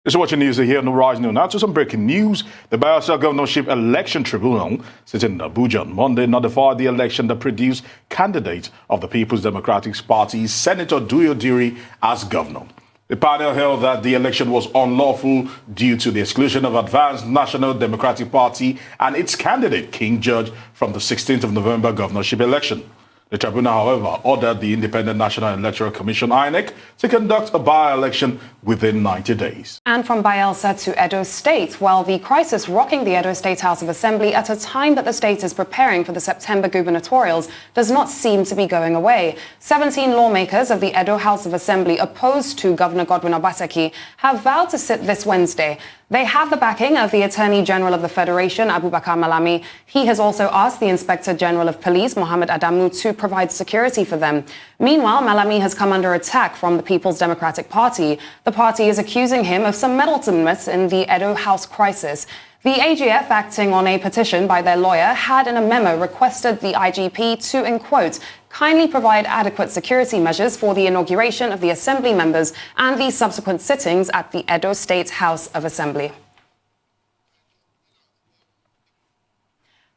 This is watching news here on the Rise News. Now to some breaking news. The Bayelsa Governorship Election Tribunal, sitting in Abuja on Monday, notified the election that produced candidate of the People's Democratic Party, Senator Duyodiri, as governor. The panel held that the election was unlawful due to the exclusion of Advanced National Democratic Party and its candidate, King George, from the 16th of November governorship election. The tribunal, however, ordered the Independent National Electoral Commission, INEC, to conduct a by-election within 90 days. And from Bayelsa to Edo State, well, the crisis rocking the Edo State House of Assembly at a time that the state is preparing for the September gubernatorials does not seem to be going away. 17 lawmakers of the Edo House of Assembly opposed to Governor Godwin Obaseki have vowed to sit this Wednesday. They have the backing of the Attorney General of the Federation, Abubakar Malami. He has also asked the Inspector General of Police, Mohammed Adamu, to provide security for them. Meanwhile, Malami has come under attack from the People's Democratic Party. The party is accusing him of some meddlesomeness in the Edo House crisis. The AGF, acting on a petition by their lawyer, had in a memo requested the IGP to, in quotes, kindly provide adequate security measures for the inauguration of the Assembly members and the subsequent sittings at the Edo State House of Assembly.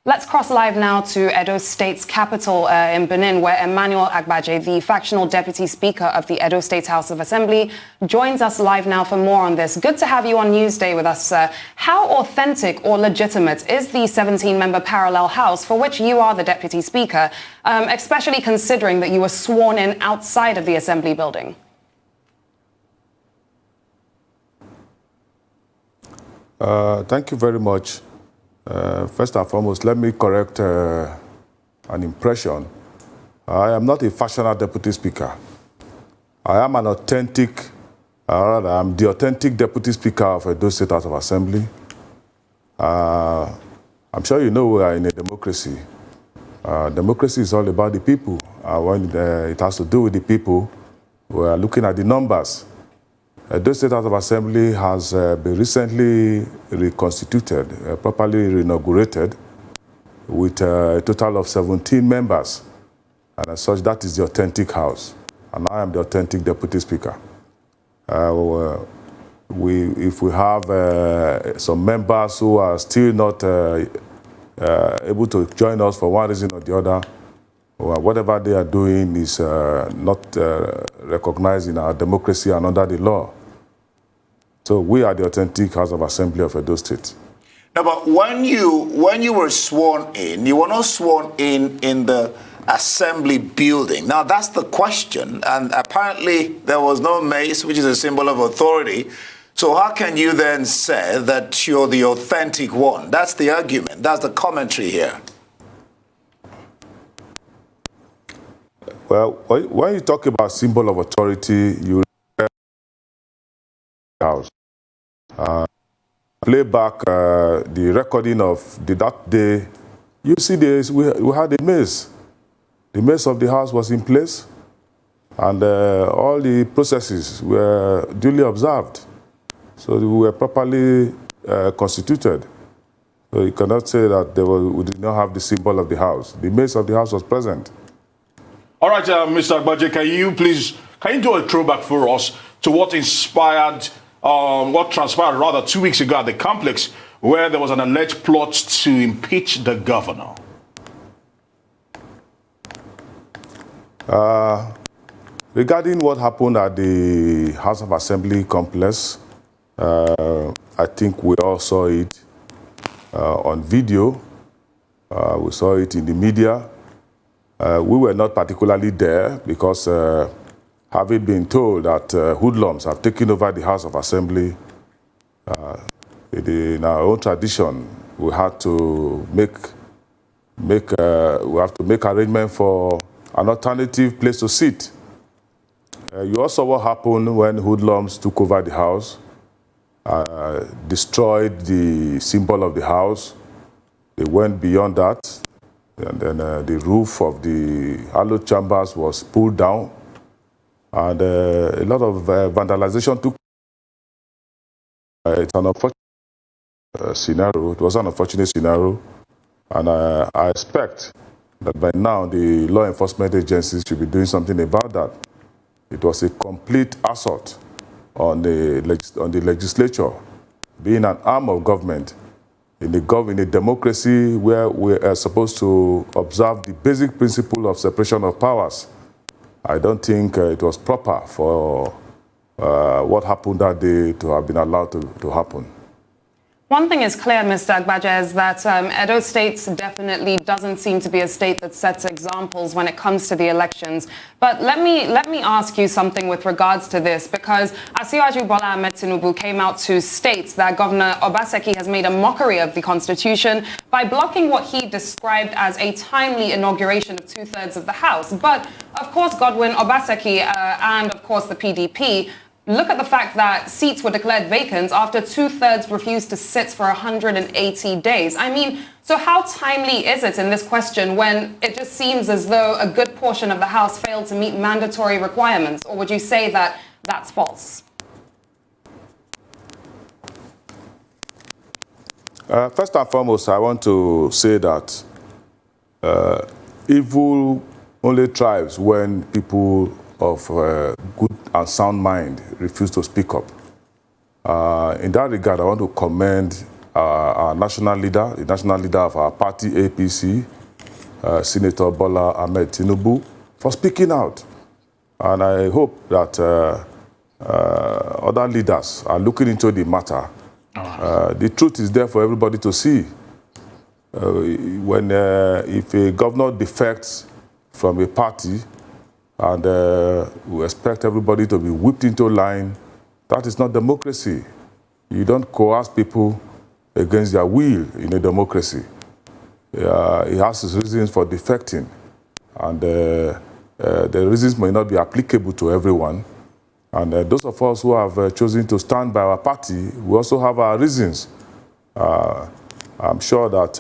Let's cross live now to Edo State's capital in Benin, where Emmanuel Agbaje, the factional deputy speaker of the Edo State House of Assembly, joins us live now for more on this. Good to have you on Newsday with us, sir. How authentic or legitimate is the 17-member parallel house for which you are the deputy speaker, especially considering that you were sworn in outside of the Assembly building? Thank you very much. First and foremost, let me correct an impression. I am not a factional deputy speaker. I am an authentic, rather, I'm the authentic deputy speaker of Edo State House of Assembly. I'm sure you know we are in a democracy. Democracy is all about the people. When it has to do with the people, we are looking at the numbers. Edo State House of Assembly has been recently reconstituted, properly reinaugurated, with a total of 17 members. And as such, that is the authentic house. And I am the authentic deputy speaker. If we have some members who are still not able to join us for one reason or the other, or whatever they are doing is not recognized in our democracy and under the law. So we are the authentic House of Assembly of Edo State. Now, but when you were sworn in, you were not sworn in the Assembly building. Now, that's the question. And apparently there was no mace, which is a symbol of authority. So how can you then say that you're the authentic one? That's the argument. That's the commentary here. Well, when you talk about symbol of authority, you house. Play back the recording of that day. You see this, we had a mace. The mace of the house was in place, and all the processes were duly observed. So we were properly constituted. So you cannot say that we did not have the symbol of the house. The mace of the house was present. All right, Mr. Agbaje, can you do a throwback for us to what transpired rather 2 weeks ago at the complex, where there was an alleged plot to impeach the governor? Regarding what happened at the House of Assembly complex, I think we all saw it on video. We saw it in the media. We were not particularly there because having been told that hoodlums have taken over the House of Assembly, in our own tradition, we had to make arrangement for an alternative place to sit. You also saw what happened when hoodlums took over the house, destroyed the symbol of the house. They went beyond that, and then the roof of the hallowed chambers was pulled down, and a lot of vandalization took place. It's an unfortunate scenario. It was an unfortunate scenario, and I expect that by now the law enforcement agencies should be doing something about that. It was a complete assault on the legislature, being an arm of government, in a democracy where we are supposed to observe the basic principle of separation of powers. I don't think it was proper for what happened that day to have been allowed to happen. One thing is clear, Mr. Agbaje, is that Edo State definitely doesn't seem to be a state that sets examples when it comes to the elections. But let me ask you something with regards to this, because Asiwaju Bola Ahmed Tinubu came out to state that Governor Obaseki has made a mockery of the Constitution by blocking what he described as a timely inauguration of 2/3 of the House. But, of course, Godwin Obaseki and, of course, the PDP look at the fact that seats were declared vacant after 2/3 refused to sit for 180 days. I mean, so how timely is it in this question when it just seems as though a good portion of the House failed to meet mandatory requirements? Or would you say that that's false? First and foremost, I want to say that evil only thrives when people of good and sound mind refuse to speak up. In that regard, I want to commend our national leader, the national leader of our party, APC, Senator Bola Ahmed Tinubu, for speaking out. And I hope that other leaders are looking into the matter. The truth is there for everybody to see. If a governor defects from a party, and we expect everybody to be whipped into line, that is not democracy. You don't coerce people against their will in a democracy. He has his reasons for defecting, and the reasons may not be applicable to everyone. And those of us who have chosen to stand by our party, we also have our reasons. I'm sure that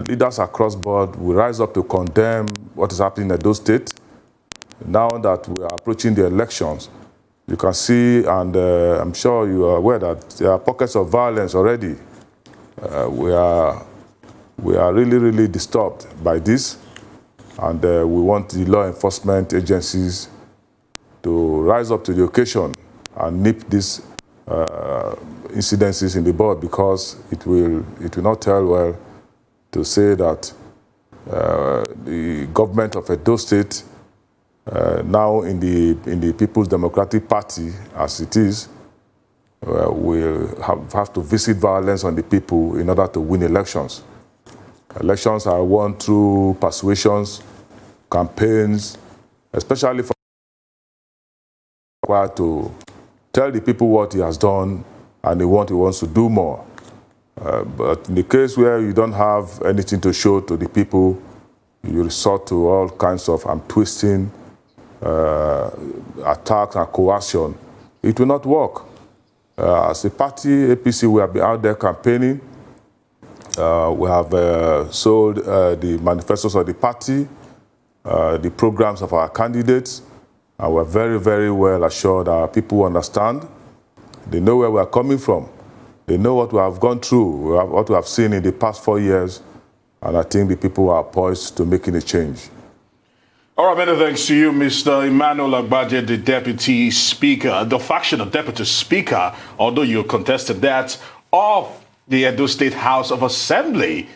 leaders across board will rise up to condemn what is happening in Edo State. Now that we are approaching the elections, you can see, and I'm sure you are aware that there are pockets of violence already. We are really, really disturbed by this, and we want the law enforcement agencies to rise up to the occasion and nip these incidences in the bud, because it will not tell well to say that the government of Edo State, now in the People's Democratic Party, as it is, will have to visit violence on the people in order to win elections. Elections are won through persuasions, campaigns, especially for to tell the people what he has done and what he wants to do more. But in the case where you don't have anything to show to the people, you resort to all kinds of twisting, attacks and coercion. It will not work. As a party, APC, we have been out there campaigning. We have sold the manifestos of the party, the programs of our candidates, and we're very, very well assured our people understand. They know where we are coming from. They know what we have gone through, what we have seen in the past 4 years, and I think the people are poised to making a change. All right, many thanks to you, Mr. Emmanuel Agbaje, the Deputy Speaker, the factional Deputy Speaker, although you contested that, of the Edo State House of Assembly.